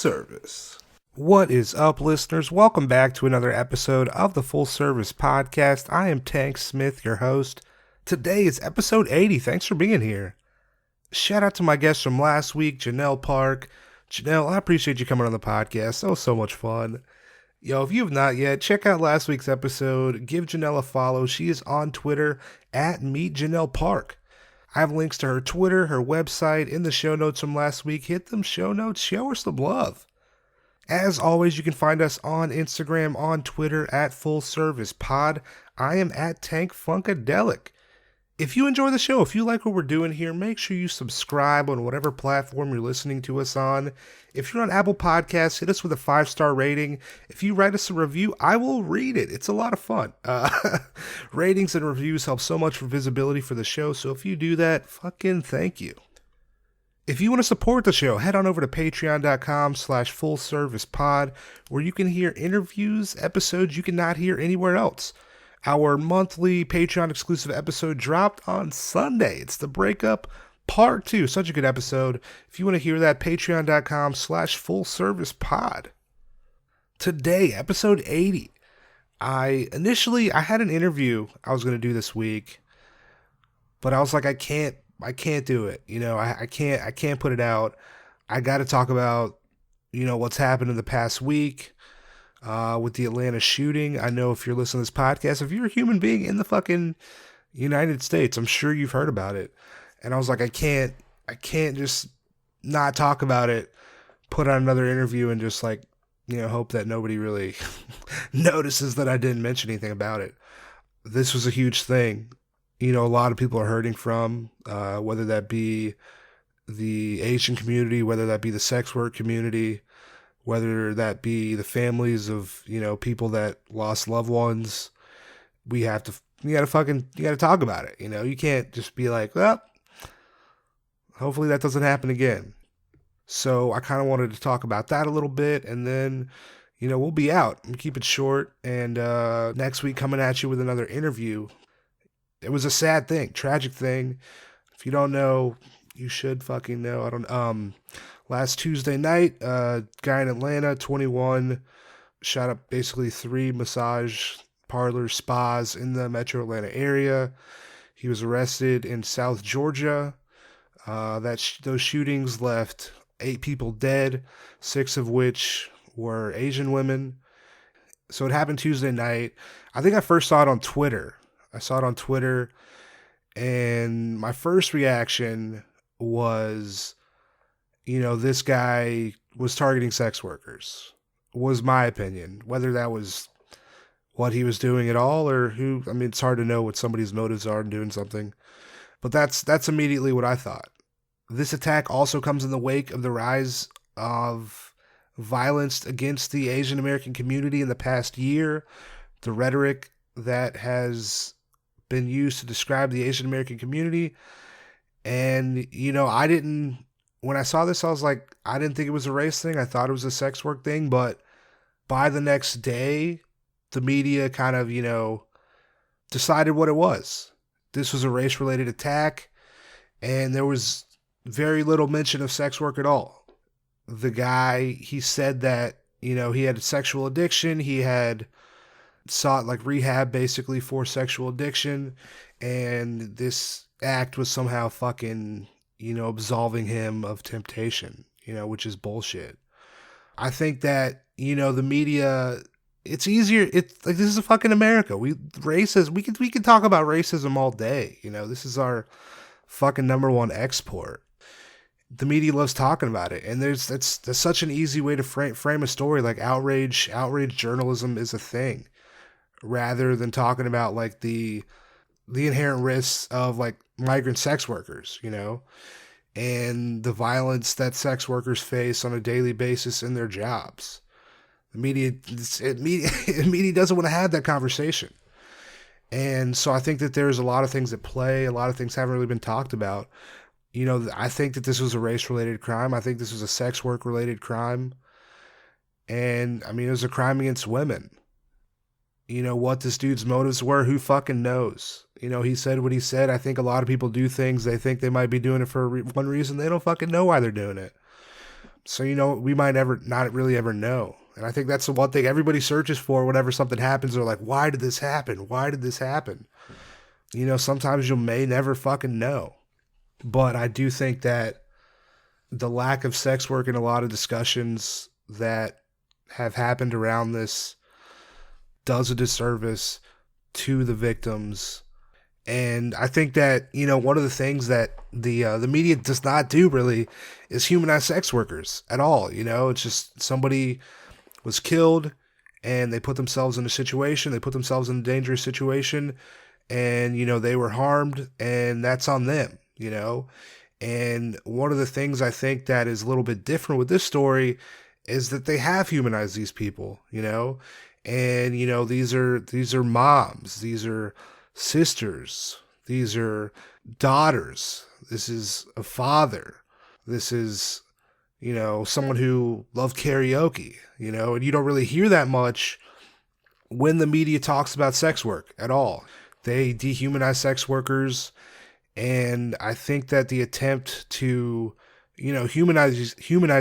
Service. What is up, listeners? Welcome back to another episode of the Full Service Podcast. I am Tank Smith, your host. Today is episode 80. Thanks for being here. Shout out to my guest from last week, Janelle Park. Janelle, I appreciate you coming on the podcast. That was so much fun. Yo, if you have not yet, check out last week's episode. Give Janelle a follow. She is on Twitter at Meet Janelle Park. I have links to her Twitter, her website, in the show notes from last week. Hit them show notes. Show her some love. As always, you can find us on Instagram, on Twitter, at Full Service Pod. I am at Tank Funkadelic. If you enjoy the show, if you like what we're doing here, make sure you subscribe on whatever platform you're listening to us on. If you're on Apple Podcasts, hit us with a 5-star rating. If you write us a review, I will read it. It's a lot of fun. Ratings and reviews help so much for visibility for the show, so if you do that, fucking thank you. If you want to support the show, head on over to patreon.com/fullservicepod, where you can hear interviews, episodes you cannot hear anywhere else. Our monthly Patreon exclusive episode dropped on Sunday. It's the breakup part 2. Such a good episode. If you want to hear that, patreon.com/fullservicepod. Today, episode 80. I had an interview I was going to do this week, but I was like, I can't do it. You know, I can't put it out. I got to talk about, what's happened in the past week with the Atlanta shooting. I know if you're listening to this podcast, if you're a human being in the fucking United States, I'm sure you've heard about it. And I was like, I can't just not talk about it, put on another interview and just hope that nobody really notices that I didn't mention anything about it. This was a huge thing. A lot of people are hurting from, whether that be the Asian community, whether that be the sex work community, whether that be the families of, people that lost loved ones. You gotta talk about it. You can't just be like, well, hopefully that doesn't happen again. So I kind of wanted to talk about that a little bit, and then, we'll be out and keep it short. And next week coming at you with another interview. It was a sad thing, tragic thing. If you don't know, you should fucking know. Last Tuesday night, guy in Atlanta, 21, shot up basically 3 massage parlors, spas in the metro Atlanta area. He was arrested in South Georgia. Those shootings left 8 people dead, 6 of which were Asian women. So it happened Tuesday night. I think I first saw it on Twitter. And my first reaction was, this guy was targeting sex workers, was my opinion. Whether that was what he was doing at all or it's hard to know what somebody's motives are in doing something. But that's immediately what I thought. This attack also comes in the wake of the rise of violence against the Asian American community in the past year. The rhetoric that has been used to describe the Asian American community. And, when I saw this, I was like, I didn't think it was a race thing. I thought it was a sex work thing. But by the next day, the media kind of, decided what it was. This was a race-related attack. And there was very little mention of sex work at all. The guy, he said that, he had a sexual addiction. He had sought rehab basically for sexual addiction, and this act was somehow fucking, absolving him of temptation, which is bullshit. I think that, the media, it's easier. It's like, this is fucking America. We can talk about racism all day. This is our fucking number one export. The media loves talking about it, and that's such an easy way to frame a story. Like outrage journalism is a thing, rather than talking about the inherent risks of migrant sex workers, and the violence that sex workers face on a daily basis in their jobs. The media doesn't want to have that conversation. And so I think that there's a lot of things at play. A lot of things haven't really been talked about. I think that this was a race-related crime. I think this was a sex work-related crime. And, it was a crime against women. What this dude's motives were, who fucking knows? He said what he said. I think a lot of people do things. They think they might be doing it for one reason. They don't fucking know why they're doing it. So, we might never, not really ever know. And I think that's the one thing everybody searches for whenever something happens. They're like, why did this happen? Why did this happen? Sometimes you may never fucking know. But I do think that the lack of sex work in a lot of discussions that have happened around this does a disservice to the victims. And I think that, one of the things that the media does not do really is humanize sex workers at all. It's just somebody was killed and they put themselves in a situation, they put themselves in a dangerous situation, and, they were harmed, and that's on them. And one of the things I think that is a little bit different with this story is that they have humanized these people. And, these are moms, these are sisters, these are daughters, this is a father, this is, someone who loved karaoke, and you don't really hear that much when the media talks about sex work at all. They dehumanize sex workers, and I think that the attempt to, humanize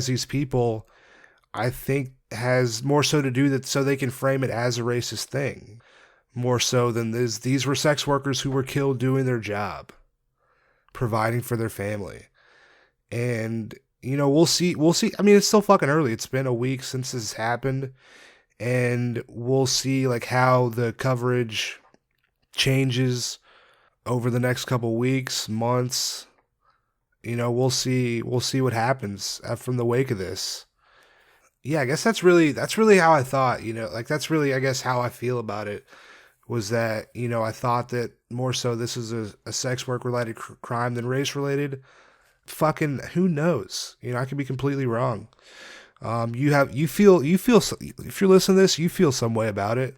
these people, I think has more so to do that so they can frame it as a racist thing, more so than this. These were sex workers who were killed doing their job, providing for their family. And, we'll see. I mean, it's still fucking early. It's been a week since this happened, and we'll see like how the coverage changes over the next couple weeks, months. We'll see what happens from the wake of this. Yeah, I guess that's really how I thought, like that's really, I guess, how I feel about it, was that, I thought that more so this is a sex work related crime than race related. Fucking who knows? I could be completely wrong. You feel, if you're listening to this, you feel some way about it.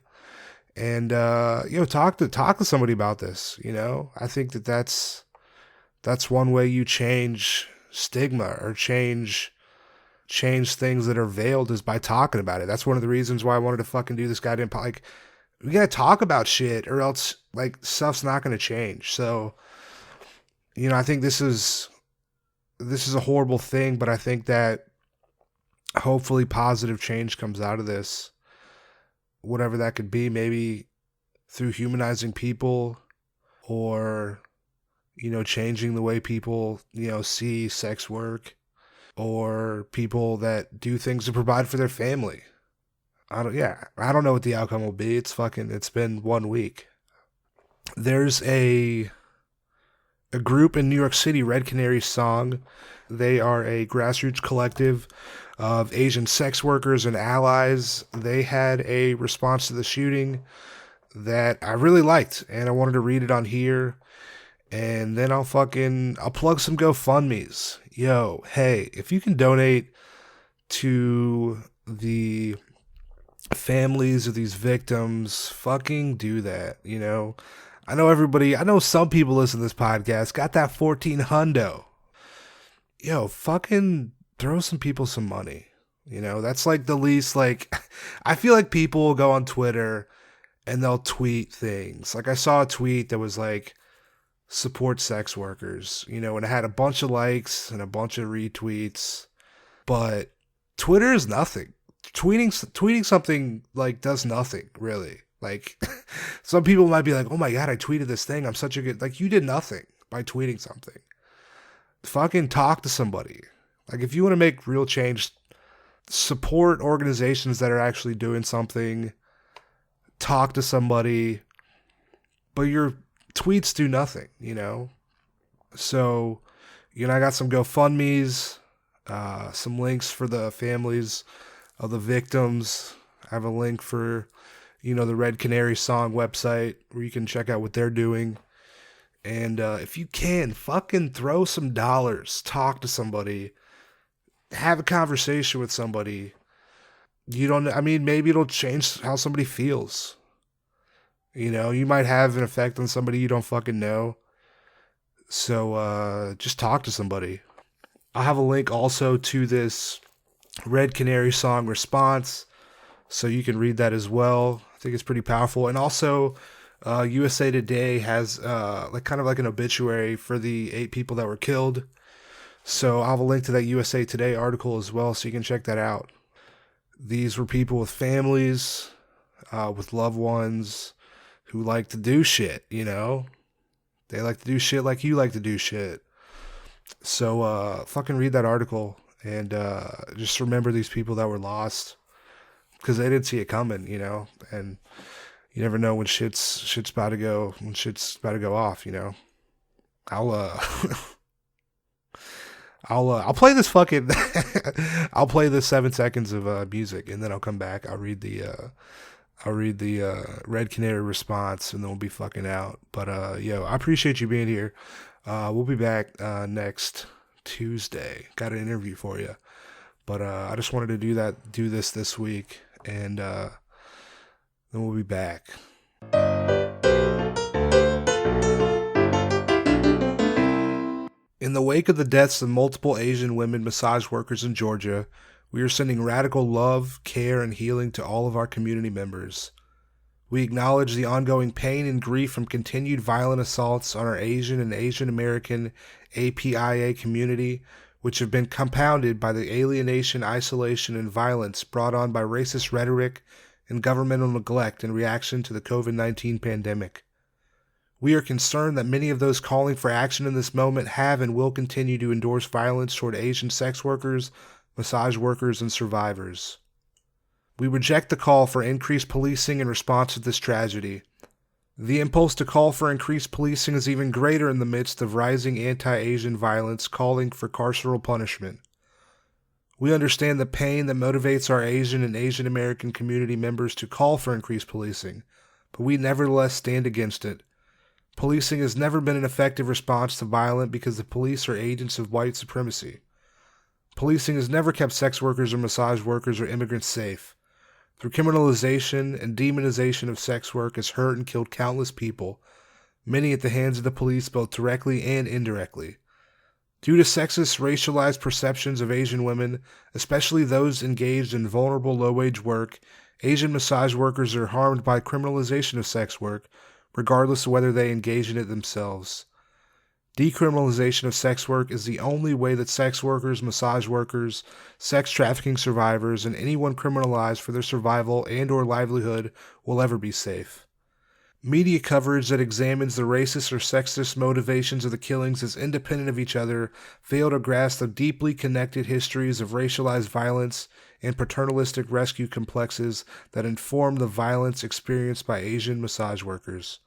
And, talk to somebody about this. I think that's one way you change stigma or change things that are veiled, is by talking about it. That's one of the reasons why I wanted to fucking do this goddamn like, we gotta talk about shit, or else like stuff's not gonna change. So, I think this is a horrible thing, but I think that hopefully positive change comes out of this, whatever that could be, maybe through humanizing people, or, changing the way people, see sex work, or people that do things to provide for their family. I don't know what the outcome will be. It's been 1 week. There's a group in New York City, Red Canary Song. They are a grassroots collective of Asian sex workers and allies. They had a response to the shooting that I really liked, and I wanted to read it on here. And then I'll plug some GoFundMes. Yo, hey, if you can donate to the families of these victims, fucking do that. I know some people listen to this podcast got that 14 hundo. Yo, fucking throw some people some money. That's like the least, like, I feel like people will go on Twitter and they'll tweet things. Like, I saw a tweet that was like, support sex workers, and it had a bunch of likes and a bunch of retweets, but Twitter is nothing. Tweeting something like does nothing really. Like, some people might be like, oh my God, I tweeted this thing, I'm such a good, like, you did nothing by tweeting something. Fucking talk to somebody. Like, if you want to make real change, support organizations that are actually doing something, talk to somebody, but your tweets do nothing, So, I got some GoFundMes, some links for the families of the victims. I have a link for, the Red Canary Song website where you can check out what they're doing. And if you can, fucking throw some dollars, talk to somebody, have a conversation with somebody. Maybe it'll change how somebody feels. You might have an effect on somebody you don't fucking know. So just talk to somebody. I'll have a link also to this Red Canary Song response, so you can read that as well. I think it's pretty powerful. And also, USA Today has kind of like an obituary for the 8 people that were killed. So I'll have a link to that USA Today article as well, so you can check that out. These were people with families, with loved ones who like to do shit, you know? They like to do shit like you like to do shit. So fucking read that article and just remember these people that were lost because they didn't see it coming, you know? And you never know when shit's about to go off, you know? I'll I'll play this fucking I'll play this 7 seconds of music and then I'll come back. I'll read the Red Canary response and then we'll be fucking out. But yo, I appreciate you being here. We'll be back next Tuesday. Got an interview for you. But I just wanted to do this week and then we'll be back. In the wake of the deaths of multiple Asian women massage workers in Georgia, we are sending radical love, care, and healing to all of our community members. We acknowledge the ongoing pain and grief from continued violent assaults on our Asian and Asian American APIA community, which have been compounded by the alienation, isolation, and violence brought on by racist rhetoric and governmental neglect in reaction to the COVID-19 pandemic. We are concerned that many of those calling for action in this moment have and will continue to endorse violence toward Asian sex workers, massage workers, and survivors. We reject the call for increased policing in response to this tragedy. The impulse to call for increased policing is even greater in the midst of rising anti-Asian violence calling for carceral punishment. We understand the pain that motivates our Asian and Asian American community members to call for increased policing, but we nevertheless stand against it. Policing has never been an effective response to violence because the police are agents of white supremacy. Policing has never kept sex workers or massage workers or immigrants safe. Through criminalization and demonization of sex work has hurt and killed countless people, many at the hands of the police both directly and indirectly. Due to sexist, racialized perceptions of Asian women, especially those engaged in vulnerable low-wage work, Asian massage workers are harmed by criminalization of sex work, regardless of whether they engage in it themselves. Decriminalization of sex work is the only way that sex workers, massage workers, sex trafficking survivors, and anyone criminalized for their survival and or livelihood will ever be safe. Media coverage that examines the racist or sexist motivations of the killings as independent of each other fail to grasp the deeply connected histories of racialized violence and paternalistic rescue complexes that inform the violence experienced by Asian massage workers.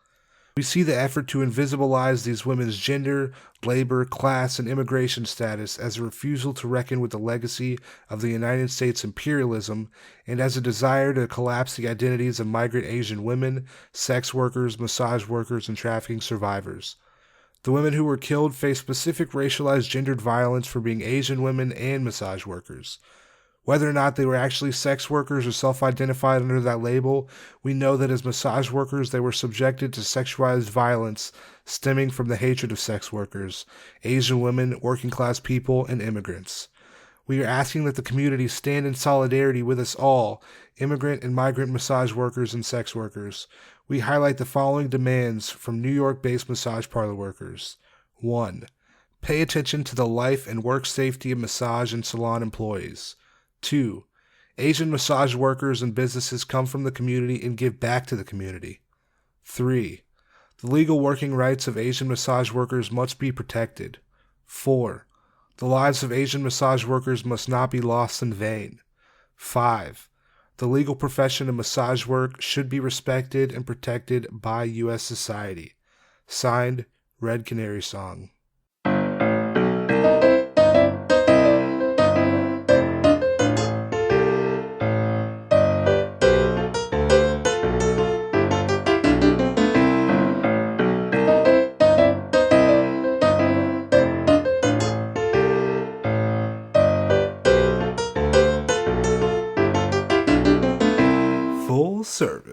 We see the effort to invisibilize these women's gender, labor, class, and immigration status as a refusal to reckon with the legacy of the United States imperialism and as a desire to collapse the identities of migrant Asian women, sex workers, massage workers, and trafficking survivors. The women who were killed face specific racialized gendered violence for being Asian women and massage workers. Whether or not they were actually sex workers or self-identified under that label, we know that as massage workers they were subjected to sexualized violence stemming from the hatred of sex workers, Asian women, working-class people, and immigrants. We are asking that the community stand in solidarity with us all, immigrant and migrant massage workers and sex workers. We highlight the following demands from New York-based massage parlor workers. 1. Pay attention to the life and work safety of massage and salon employees. 2. Asian massage workers and businesses come from the community and give back to the community. 3. The legal working rights of Asian massage workers must be protected. 4. The lives of Asian massage workers must not be lost in vain. 5. The legal profession of massage work should be respected and protected by U.S. society. Signed, Red Canary Song. Full service.